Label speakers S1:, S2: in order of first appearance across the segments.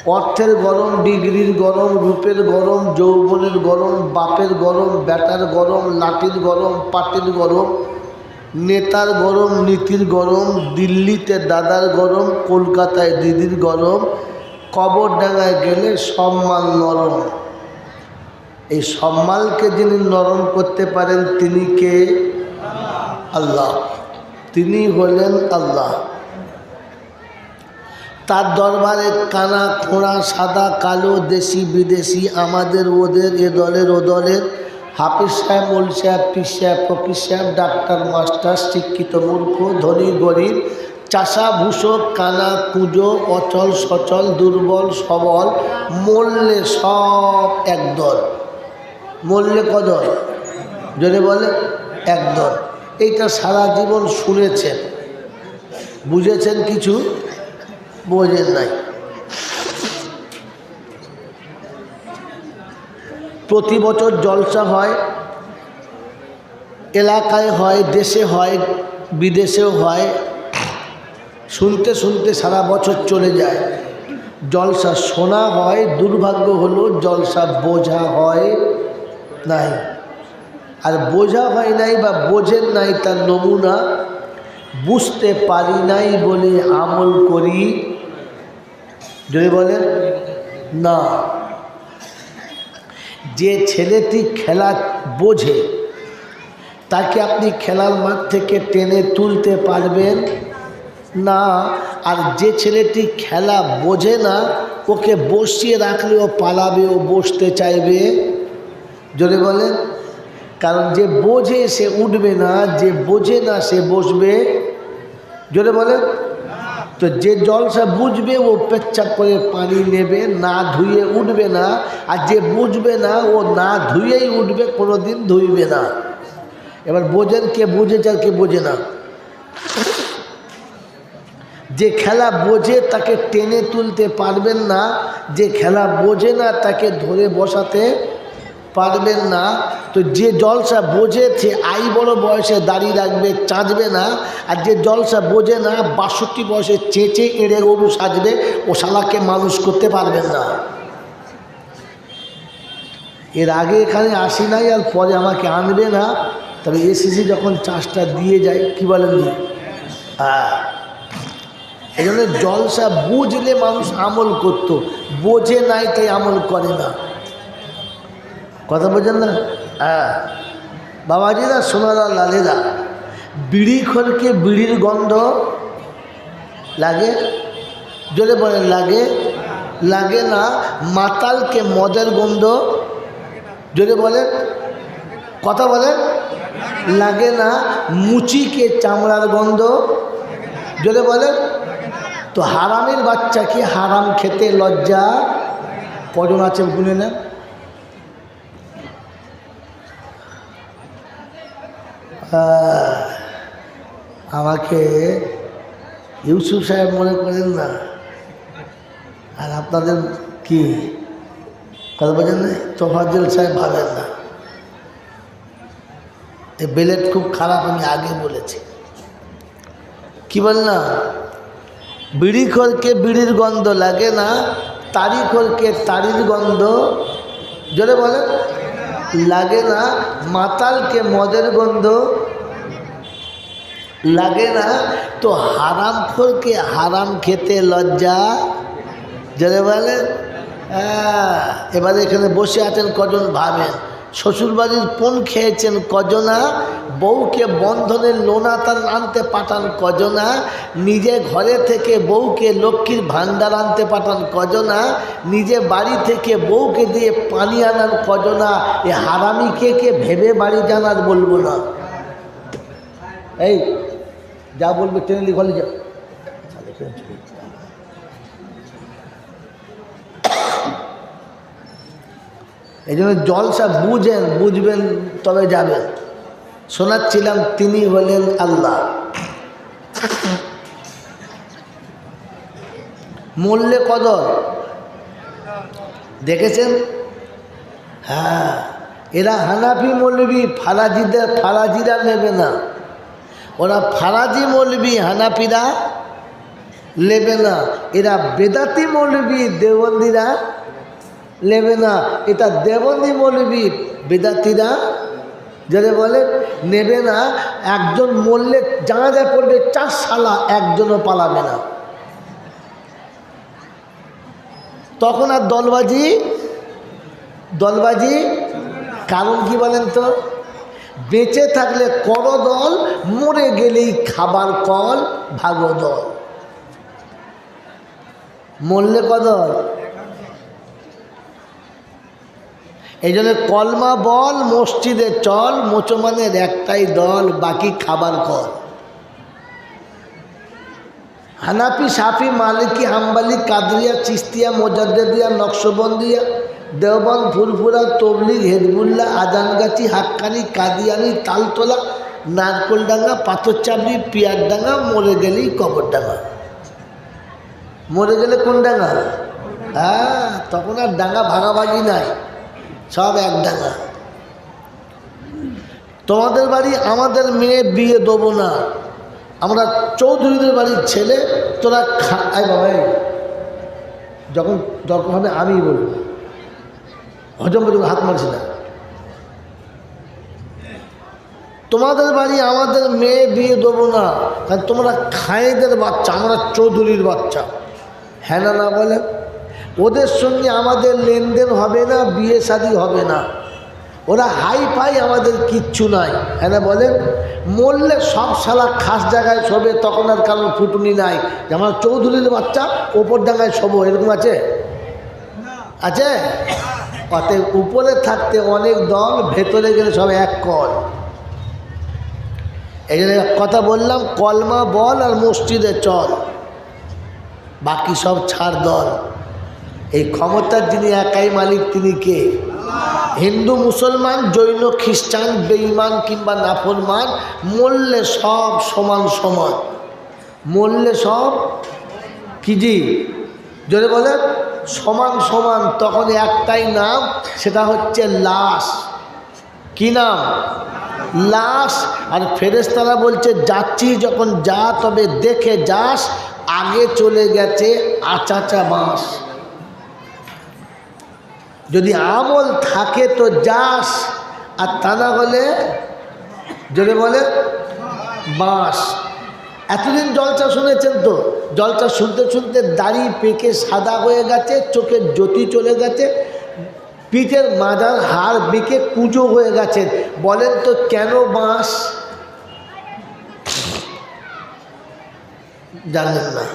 S1: অর্থের গরম, ডিগ্রির গরম, রূপের গরম, যৌবনের গরম, বাপের গরম, বেটার গরম, লাঠির গরম, পাটির গরম, নেতার গরম, নীতির গরম, দিল্লিতে দাদার গরম, কলকাতায় দিদির গরম, কবরডাঙ্গায় গেলে সব মাল নরম। এই সব মালকে যিনি নরম করতে পারেন তিনি কে? আল্লাহ। তিনি হলেন আল্লাহ। তার দরবারে কানা খোঁড়া, সাদা কালো, দেশি বিদেশি, আমাদের ওদের, এ দলের ও দলের, হাফিজ সাহেব, মোল সাহেব, পীর সাহেব, ফকির সাহেব, ডাক্তার, মাস্টার, শিক্ষিত মূর্খ, ধনী গরিব, চাষা ভূষক, কানা কুঁজো, অচল সচল, দুর্বল সবল, মরলে সব একদল। মরলে কদল? যদি বলে একদল। এইটা সারা জীবন শুনেছেন, বুঝেছেন কিছু? বোঝেন নাই। প্রতি বছর জলসা হয়, এলাকায় হয়, দেশে হয়, বিদেশেও হয়। শুনতে শুনতে সারা বছর চলে যায়। জলসা শোনা হয়, দুর্ভাগ্য হলো জলসা বোঝা হয় নাই। আর বোঝা হয় নাই বা বোঝেন নাই তার নমুনা, বুঝতে পারি নাই বলে আমল করি। যদি বলেন না, যে ছেলেটি খেলা বোঝে তাকে আপনি খেলার মাঠ থেকে টেনে তুলতে পারবেন না। আর যে ছেলেটি খেলা বোঝে না ওকে বসিয়ে রাখলেও পালাবে, ও বসতে চাইবে। যদি বলেন, কারণ যে বোঝে সে উঠবে না, যে বোঝে না সে বসবে। যদি বলেন, তো যে জলসা বুঝবে ও পেচ্ছাপ করে পানি নেবে, না ধুয়ে উঠবে না। আর যে বুঝবে না ও না ধুয়েই উঠবে, কোনো দিন ধুইবে না। এবার বোঝেন কে বুঝেছে আর কে বোঝে না। যে খেলা বোঝে তাকে টেনে তুলতে পারবেন না, যে খেলা বোঝে না তাকে ধরে বসাতে পারবেন না। তো যে জলসা বোঝেছে আই বড় বয়সে দাঁড়িয়ে রাখবে, চাঁচবে না। আর যে জলসা বোঝে না ৬২ বয়সে চেঁচে এড়ে গরু সাজবে, ও শালাকে মানুষ করতে পারবেন না। এর আগে এখানে আসি নাই, আর পরে আমাকে আনবে না। তবে এসিসি যখন চাষটা দিয়ে যায়, কি বলেন জি? এই জন্য জলসা বুঝলে মানুষ আমল করত, বোঝে নাই তাই আমল করে না। কথা বোঝেন না? বাবাজিরা, সোনারা, লালেরা, বিড়ি খোরকে বিড়ির গন্ধ লাগে? জোরে বলেন লাগে? লাগে না। মাতালকে মদের গন্ধ? জোরে বলেন, কথা বলেন, লাগে না। মুচিকে চামড়ার গন্ধ? জোরে বলেন। তো হারামের বাচ্চা কি হারাম খেতে লজ্জা? কজন আছে গুনে নেন? আমাকে ইউসুফ সাহেব মনে করেন না, আর আপনাদের কি কথা বলেন না, তোফাজ্জল সাহেব ভাবেন না। এই বেলেট খুব খারাপ, আমি আগে বলেছি। কি বল না, বিড়ি খোরকে বিড়ির গন্ধ লাগে না, তারি খোরকে তারির গন্ধ? জোরে বলে লাগে না। মাতালকে মদের গন্ধ লাগে না। তো হারাম খোরকে হারাম খেতে লজ্জা? জোরে বলে। এবারে এখানে বসে আছেন কজন ভাবেন, শ্বশুরবাড়ির পণ খেয়েছেন কজনা, বউকে বন্ধনের লোনা তার আনতে পাঠান কজনা, নিজে ঘরে থেকে বউকে লক্ষ্মীর ভাণ্ডার আনতে পাঠান কজনা, নিজে বাড়ি থেকে বউকে দিয়ে পানি আনান কজনা। এ হারামি কে কে ভেবে বাড়ি জানার বলবো না। এই যা বলবে ট্রেনে লিখলে যা। এই জন্য জলসা বুঝেন, বুঝবেন তবে যাবেন। শোনাচ্ছিলাম তিনি হলেন আল্লাহ। মূল্যে কদর দেখেছেন? হ্যাঁ, এরা হানাফি মৌলবি, ফারাজিরা নেবে না। ওরা ফারাজি মৌলবি, হানাফিরা নেবে না। এরা বেদাতি মৌলবী, দেওবন্দিরা নেবে না। এটা দেওবন্দি মৌলবী, বেদাতিরা যারা বলে নেবে না। একজন মরলে জানাজা পড়বে 4 সালা, একজনও পালাবে না। তখন আর দলবাজি কারণ কি বলেন তো? বেঁচে থাকলে কর দল, মরে গেলেই খাবার কল, ভাগো দল। মরলে কদল। এই জন্য কলমা বল, মসজিদে চল, মুসলমানের একটাই দল, বাকি খাবার কল। হানাফি, শাফি, মালিকি, হাম্বালি, কাদরিয়া, চিস্তিয়া, মোজাদ্দেদিয়া, নকশবন্দিয়া, দেওবন্দ, ফুরফুরা, তবলিগ, হেজবুল্লাহ, আজানগাছি, হাক্কানি, কাদিয়ানি, তালতলা, নারকোলডাঙ্গা, পাথরচাবড়ি, পিয়ারডাঙ্গা, মরে গেলেই কবরডাঙ্গা। মরে গেলে কোন ডাঙ্গা? হ্যাঁ, তখন আর ডাঙ্গা ভাগাভাগি নাই, সব এক ডাঙ্গা। তোমাদের বাড়ি আমাদের মেয়ে বিয়ে দেবো না, আমরা চৌধুরীদের বাড়ির ছেলে, তোরা আয় বাবা। যখন দরকার হবে আমি বলবো, হজম পর্যন্ত হাত মারছি না। তোমাদের বাড়ি আমাদের মেয়ে বিয়ে দেবো না, কারণ তোমরা খায়েদের বাচ্চা, আমরা চৌধুরীর বাচ্চা। হ্যাঁ না না বলে, ওদের সঙ্গে আমাদের লেনদেন হবে না, বিয়ে শাদী হবে না। ওরা হাই ফাই, আমাদের কিচ্ছু নাই। হ্যাঁ না বলেন। মরলে সব শালা খাস জায়গায় শোবে, তখন আর কারণ ফুটুনি নাই যে আমার চৌধুরীর বাচ্চা ওপর ডাঙ্গায় শোবো, এরকম আছে? আছে? অতএব উপরে থাকতে অনেক দল, ভেতরে গেলে সব এক কল। এই জন্য কথা বললাম, কলমা বল আর মসজিদে চল, বাকি সব ছাড় দল। এই ক্ষমতার যিনি একাই মালিক, তিনি কে? হিন্দু, মুসলমান, জৈন, খ্রিস্টান, বেঈমান কিংবা নাফরমান, মরলে সব সমান সমান। মরলে সব কি জি যদি বলে সমান সমান, তখন একটাই নাম, সেটা হচ্ছে লাশ। কি নাম? লাশ। আর ফেরেশতারা বলছে যাচ্ছি যখন যা, তবে দেখে যাস, আগে চলে গেছে আচাচা বাঁশ। যদি আমল থাকে তো যাস, আর তা না হলে যদি বলে বাঁশ। এতদিন জলসা শুনেছেন তো, জলসা শুনতে শুনতে দাড়ি পেকে সাদা হয়ে গেছে, চোখের জ্যোতি চলে গেছে, পিঠের মাজার হাড় বেঁকে কুঁজো হয়ে গেছে। বলেন তো কেন বাঁশ? জানেন না,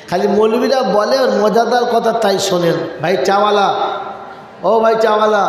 S1: খালি মৌলবীরা বলে আর মজাদার কথা তাই শোনেন। ভাই চাওয়ালা, ও ভাই চাওয়ালা,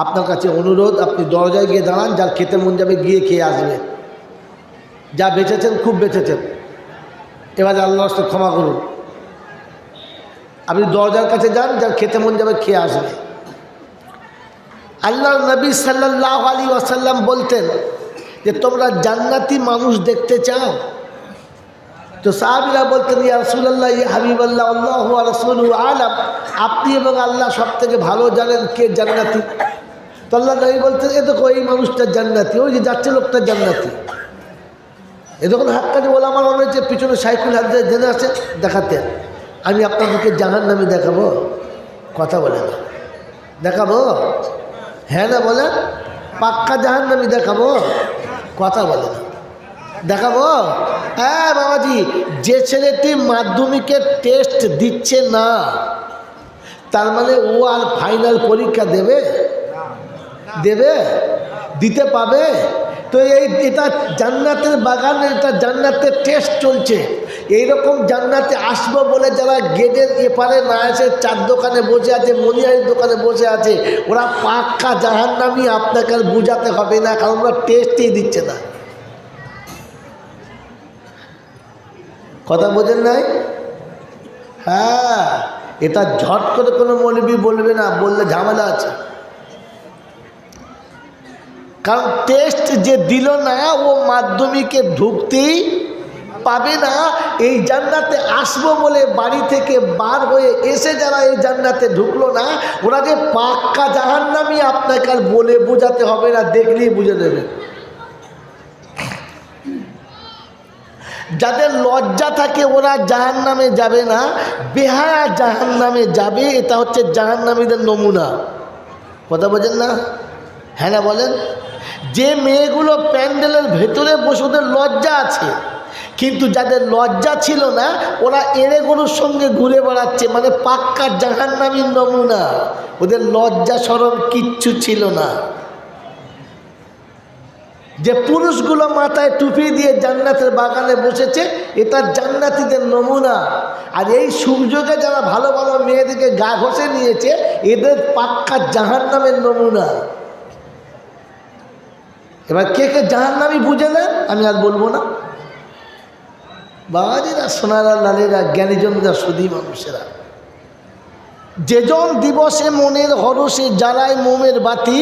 S1: আপনার কাছে অনুরোধ, আপনি দরজায় গিয়ে দাঁড়ান, যার খেতে মন যাবে গিয়ে খেয়ে আসবে। যা বেঁচেছেন খুব বেঁচেছেন, এবারে আল্লাহর রাস্তায় ক্ষমা করুন। আপনি দরজার কাছে যান, যার খেতে মন যাবে খেয়ে আসবে। আল্লাহর নবী সাল্লাল্লাহু আলাইহি ওয়াসাল্লাম বলতেন যে তোমরা জান্নাতি মানুষ দেখতে চাও? তো সাহাবীরা বলতেন ইয়া রাসূলুল্লাহ, ইয়া হাবিবাল্লাহ, আল্লাহু ওয়া রাসূলুহু আলাম, আপনি এবং আল্লাহ সব থেকে ভালো জানেন কে জান্নাতি। তো আল্লাহ নবী বলতেন এ দেখো এই মানুষটা জান্নাতি, ওই যে যাচ্ছে লোকটা জান্নাতি। এ যখন হাক্কানি ওলামা রয়েছে, পিছনে শাইখুল হাদিস জেনে আছে দেখাতে, আমি আপনাদেরকে জাহান্নামী দেখাবো? কথা বলে না, দেখাবো? হ্যাঁ না বলে, পাক্কা জাহান্নামী দেখাবো? কথা বলে না, দেখাবো? হ্যাঁ বাবাজি, যে ছেলেটি মাধ্যমিকের টেস্ট দিচ্ছে না, তার মানে ও আর ফাইনাল পরীক্ষা দেবে? দিতে পাবে? তো এটা জান্নাতের বাগান, এটা জান্নাতের টেস্ট চলছে। এইরকম জান্নাতে আসবো বলে যারা গেটের এপারে না এসে চার দোকানে বসে আছে, মনিহারির দোকানে বসে আছে, ওরা পাক্কা জাহান্নামী। আপনাকে আর বুঝাতে হবে না, কারণ ওরা টেস্টই দিচ্ছে না। কথা বোঝেন নাই? হ্যাঁ, এটা ঝট করে কোনো মৌলবী বলবে না, বললে ঝামেলা আছে। কারণ টেস্ট যে দিল না, ও মাধ্যমিকে ঢুকতেই পাবে না। এই জান্নাতে আসবো বলে বাড়ি থেকে বার হয়ে এসে যারা এই জান্নাতে ঢুকলো না, ওরা যে পাক্কা জাহান্নামী, আপনাকে আর বলে বোঝাতে হবে না, দেখলেই বুঝে দেবে। যাদের লজ্জা থাকে ওরা জাহান্নামে যাবে না, বেহায়া জাহান্নামে যাবে। এটা হচ্ছে জাহান্নামীদের নমুনা। কথা বোঝেন না? হ্যাঁ না বলেন? যে মেয়েগুলো প্যান্ডেলের ভেতরে বসে ওদের লজ্জা আছে, কিন্তু যাদের লজ্জা ছিল না ওরা এড়ে গরুর সঙ্গে ঘুরে বেড়াচ্ছে, মানে পাক্কা জাহান্নামীর নমুনা। ওদের লজ্জা শরম কিচ্ছু ছিল না। যে পুরুষগুলো মাথায় টুপি দিয়ে জান্নাতের বাগানে বসেছে এটা জান্নাতীদের নমুনা। আর এই সুযোগে যারা ভালো ভালো মেয়েদেরকে গা ঘষে নিয়েছে এদের পাক্কা জাহান্নামের নমুনা। এবার কে কে জাহান্নামী বুঝে নেন, আমি আর বলবো না। বাবাজিরা, সোনারা, লালেরা, জ্ঞানীজনরা, সুধী মানুষেরা, যেজন দিবসে মনের হরষে জ্বালায় মোমের বাতি,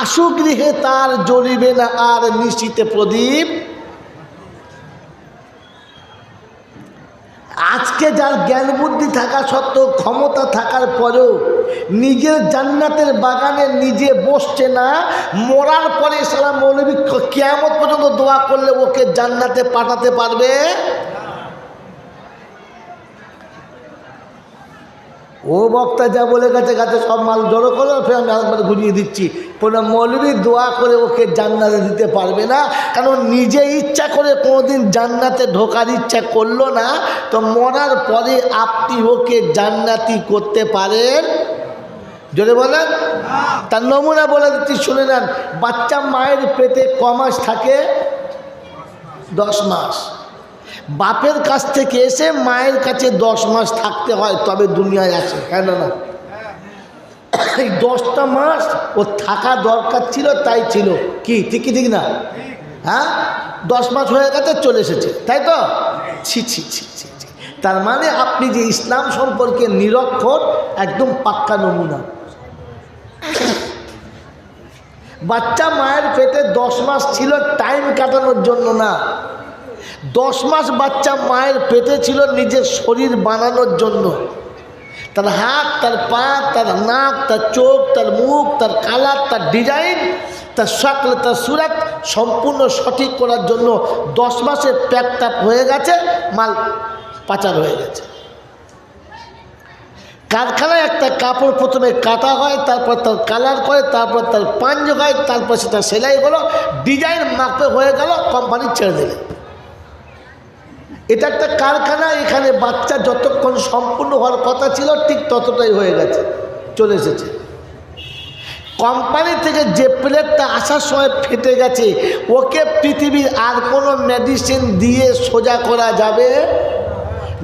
S1: আশু গৃহে তার জ্বলিবে না আর নিশিতে প্রদীপ। আজকে যার জ্ঞান বুদ্ধি থাকা সত্ত্বেও, ক্ষমতা থাকার পরেও নিজের জান্নাতের বাগানে নিজে বসছে না, মরার পরে সারা মৌলবী কিয়ামত পর্যন্ত দোয়া করলে ওকে জান্নাতে পাঠাতে পারবে? ও বক্তা যা বলে গেছে গাছে সব মাল জড়ো করে ফের আমি আরেকবার ঘুরিয়ে দিচ্ছি। কোনো মৌলবী দোয়া করে ওকে জান্নাতে দিতে পারবে না, কারণ নিজে ইচ্ছা করে কোনোদিন জান্নাতে ঢোকার ইচ্ছা করলো না। তো মরার পরে আপনি ওকে জান্নাতি করতে পারেন? জোরে বলেন। তার নমুনা বলে দিচ্ছি, শুনে নেন। বাচ্চা মায়ের পেটে ক মাস থাকে? 10 মাস। বাপের কাছ থেকে এসে মায়ের কাছে 10 মাস থাকতে হয়, তবে দুনিয়ায় আসে। কেন না? এই 10টা মাস ও থাকা দরকার ছিল, তাই ছিল। কি ঠিক ঠিক না? হ্যাঁ, 10 মাস হয়ে গেছে, চলে এসেছে, তাই তো? ছি ছি ছি ছি ছি। তার মানে আপনি যে ইসলাম সম্পর্কে নিরক্ষর, একদম পাক্কা নমুনা। বাচ্চা মায়ের পেটে 10 মাস ছিল টাইম কাটানোর জন্য না, 10 মাস বাচ্চা মায়ের পেটে ছিল নিজের শরীর বানানোর জন্য। তার হাত, তার পা, তার নাক, তার চোখ, তার মুখ, তার কালার, তার ডিজাইন, তার শক্ল, তার সুরাত সম্পূর্ণ সঠিক করার জন্য 10 মাসে প্যাকটাপ হয়ে গেছে, মাল পাচার হয়ে গেছে। কারখানায় একটা কাপড় প্রথমে কাটা হয়, তারপর তার কালার করে, তারপর তার পাঞ্জ হয়, তারপর সেটা সেলাই হলো, ডিজাইন মাপে হয়ে গেল, কোম্পানি ছেড়ে দিলে। এটা একটা কারখানা। এখানে বাচ্চা যতক্ষণ সম্পূর্ণ হওয়ার কথা ছিল ঠিক ততটাই হয়ে গেছে, চলে এসেছে। কোম্পানি থেকে যে প্লেটটা আসার সময় ফেটে গেছে, ওকে পৃথিবীর আর কোনো মেডিসিন দিয়ে সোজা করা যাবে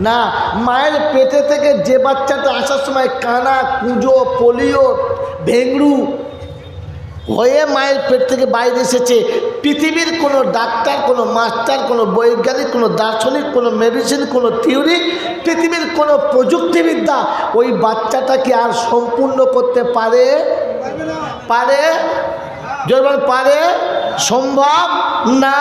S1: না। মায়ের পেটে থেকে যে বাচ্চাটা আসার সময় কানা, কুঁজো, পোলিও, ভেংড়ু হয়ে মায়ের পেট থেকে বাইরে এসেছে, পৃথিবীর কোনো ডাক্তার, কোনো মাস্টার, কোনো বৈজ্ঞানিক, কোনো দার্শনিক, কোনো মেডিসিন, কোনো থিওরি, পৃথিবীর কোনো প্রযুক্তিবিদ্যা ওই বাচ্চাটাকে আর সম্পূর্ণ করতে পারে? পারে? যেমন পারে? সম্ভব না।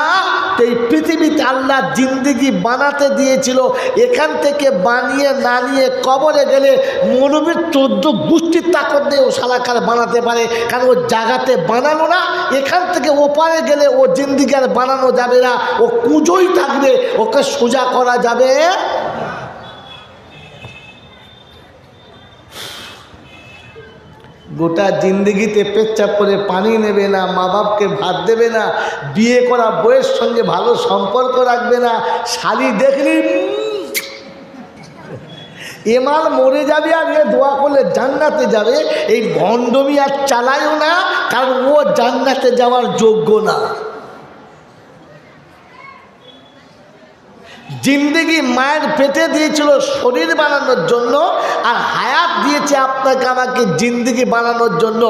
S1: এই পৃথিবীতে আল্লাহ জিন্দেগি বানাতে দিয়েছিল, এখান থেকে বানিয়ে না নিয়ে কবরে গেলে মৌলবীর 14 গোষ্ঠীর তাকত দিয়ে ও শালাকার বানাতে পারে, কারণ ও জায়গাতে বানানো না। এখান থেকে ওপারে গেলে ও জিন্দেগি আর বানানো যাবে না, ও কুঁজোই থাকবে, ওকে সোজা করা যাবে। গোটা জিন্দগিতে পেচ্ছাপ করে পানি নেবে না, মা বাপকে ভাত দেবে না, বিয়ে করা বউয়ের সঙ্গে ভালো সম্পর্ক রাখবে না, শালি দেখলি এমাল মরে যাবে আর এ দোয়া করলে জান্নাতে যাবে, এই ভণ্ডমি আর চালায়ও না, কারণ ও জান্নাতে যাওয়ার যোগ্য না। জিন্দেগি মায়ের পেটে দিয়েছিল শরীর বানানোর জন্য, আর হায়াত দিয়েছে আপনাকে আমাকে জিন্দেগি বানানোর জন্য।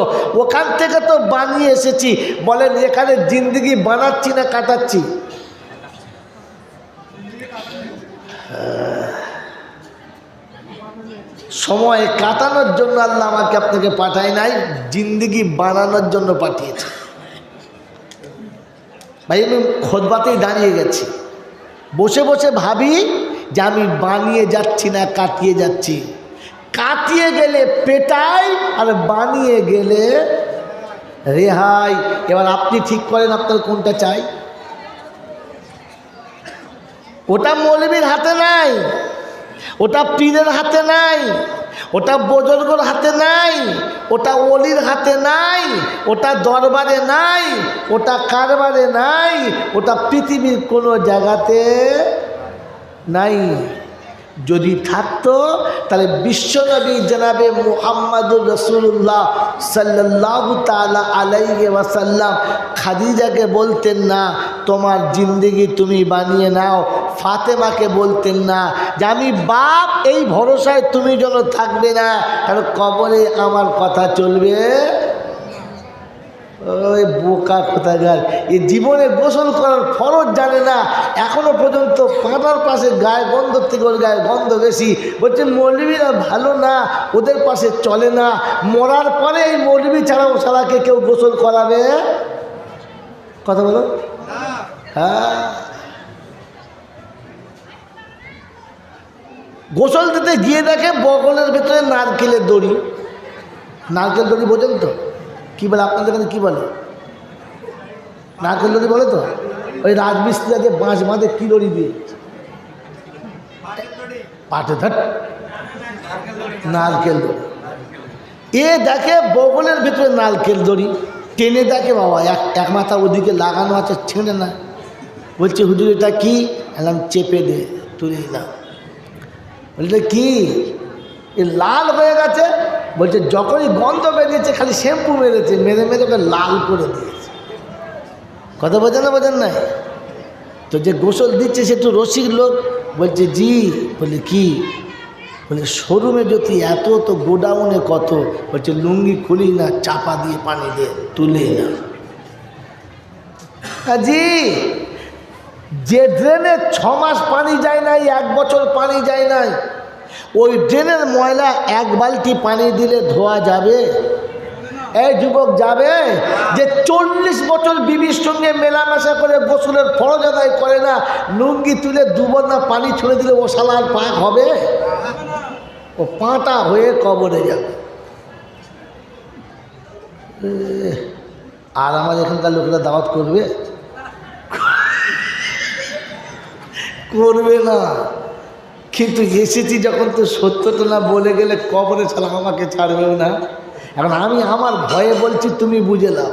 S1: ওখান থেকে তো বানিয়ে এসেছি, বলেন এখানে জিন্দেগি বানাচ্ছি না কাটাচ্ছি? সময় কাটানোর জন্য আল্লাহ আমাকে আপনাকে পাঠায় নাই, জিন্দেগি বানানোর জন্য পাঠিয়েছে। ভাই আমি খোদবাতেই দাঁড়িয়ে গেছি, বসে বসে ভাবি যে আমি বানিয়ে যাচ্ছি না কাটিয়ে যাচ্ছি। কাটিয়ে গেলে পেটাই, আর বানিয়ে গেলে রেহাই। এবার আপনি ঠিক করেন আপনার কোনটা চাই। ওটা মৌলবীর হাতে নাই, ওটা পীরের হাতে নাই, ওটা বুজুর্গের হাতে নাই, ওটা ওলির হাতে নাই, ওটা দরবারে নাই, ওটা কারবারে নাই, ওটা পৃথিবীর কোনো জায়গাতে নাই। যদি থাকতো তাহলে বিশ্বনবী জনাবে মুহাম্মদুর রাসূলুল্লাহ সাল্লাল্লাহু তাআলা আলাইহি ওয়াসাল্লাম খাদিজাকে বলতেন না তোমার জিন্দেগি তুমি বানিয়ে নাও, ফাতেমাকে বলতেন না যে আমি বাপ এই ভরসায় তুমি যেন থাকবে না, কারণ কবরে আমার কথা চলবে। ওই বোকা কোথাকার, এই জীবনে গোসল করার ফরজ জানে না, এখনো পর্যন্ত পাটার পাশে গায়ে গন্ধ থেকে ওর গায়ে গন্ধ বেশি। বলছে মৌলবীরা ভালো না, ওদের পাশে চলে না, মরার পরে এই মৌলবী ছাড়াও সারাকে কেউ গোসল করাবে? কথা বলো। হ্যাঁ, গোসল দিতে গিয়ে দেখে বগলের ভেতরে নারকেলের দড়ি। নারকেল দড়ি বোঝেন তো কী বলে? আপনাদের এখানে কী বলে? নারকেল দড়ি বলে তো? ওই রাজমিস্ত্রিরা যে বাঁশ বাঁধে কী দড়ি দিয়ে? পাটে ধর নারকেল দড়ি। এ দেখে বগলের ভিতরে নারকেল দড়ি, টেনে দেখে বাবা এক মাথা ওদিকে লাগানো আছে, ছেড়ে না। বলছে হুজুর এটা কি? এলাম চেপে দে, তুলে না। বলছে কি? এ লাল হয়ে গেছে। বলছে যখনই গন্ধ বেরিয়েছে খালি শ্যাম্পু মেরেছে, মেরে মেরে ওকে লাল করে দিয়েছে। কথা বোঝেন না? বোঝেন না? তো যে গোসল দিচ্ছে সে একটু রসিক লোক। বলছে জি। বলে কি? বলে শোরুমে যদি এত, তো গোডাউনে কত? বলছে লুঙ্গি খুলি না, চাপা দিয়ে পানি দিয়ে তুলে না। জি, যে ড্রেনে 6 মাস পানি যায় নাই, 1 বছর পানি যায় নাই, ওই ড্রেনের ময়লা 1 বালতি পানি দিলে ধোয়া যাবে? এই যুবক যাবে যে 40 বছর বিবির সঙ্গে মেলামেশা করে গোসলের ফরজ আদায় করে না, লুঙ্গি তুলে 2 বন্যা পানি ছুঁড়ে দিলে ও শালার পাক হবে? ও পাটা হয়ে কবরে যাবে। আর আমার এখানকার লোকেরা দাওয়াত করবে? করবে না। কিন্তু এসেছি যখন, তো সত্যটা না বলে গেলে কবরে ছাড়া আমাকে ছাড়বেও না। এখন আমি আমার ভয়ে বলছি, তুমি বুঝে নাও।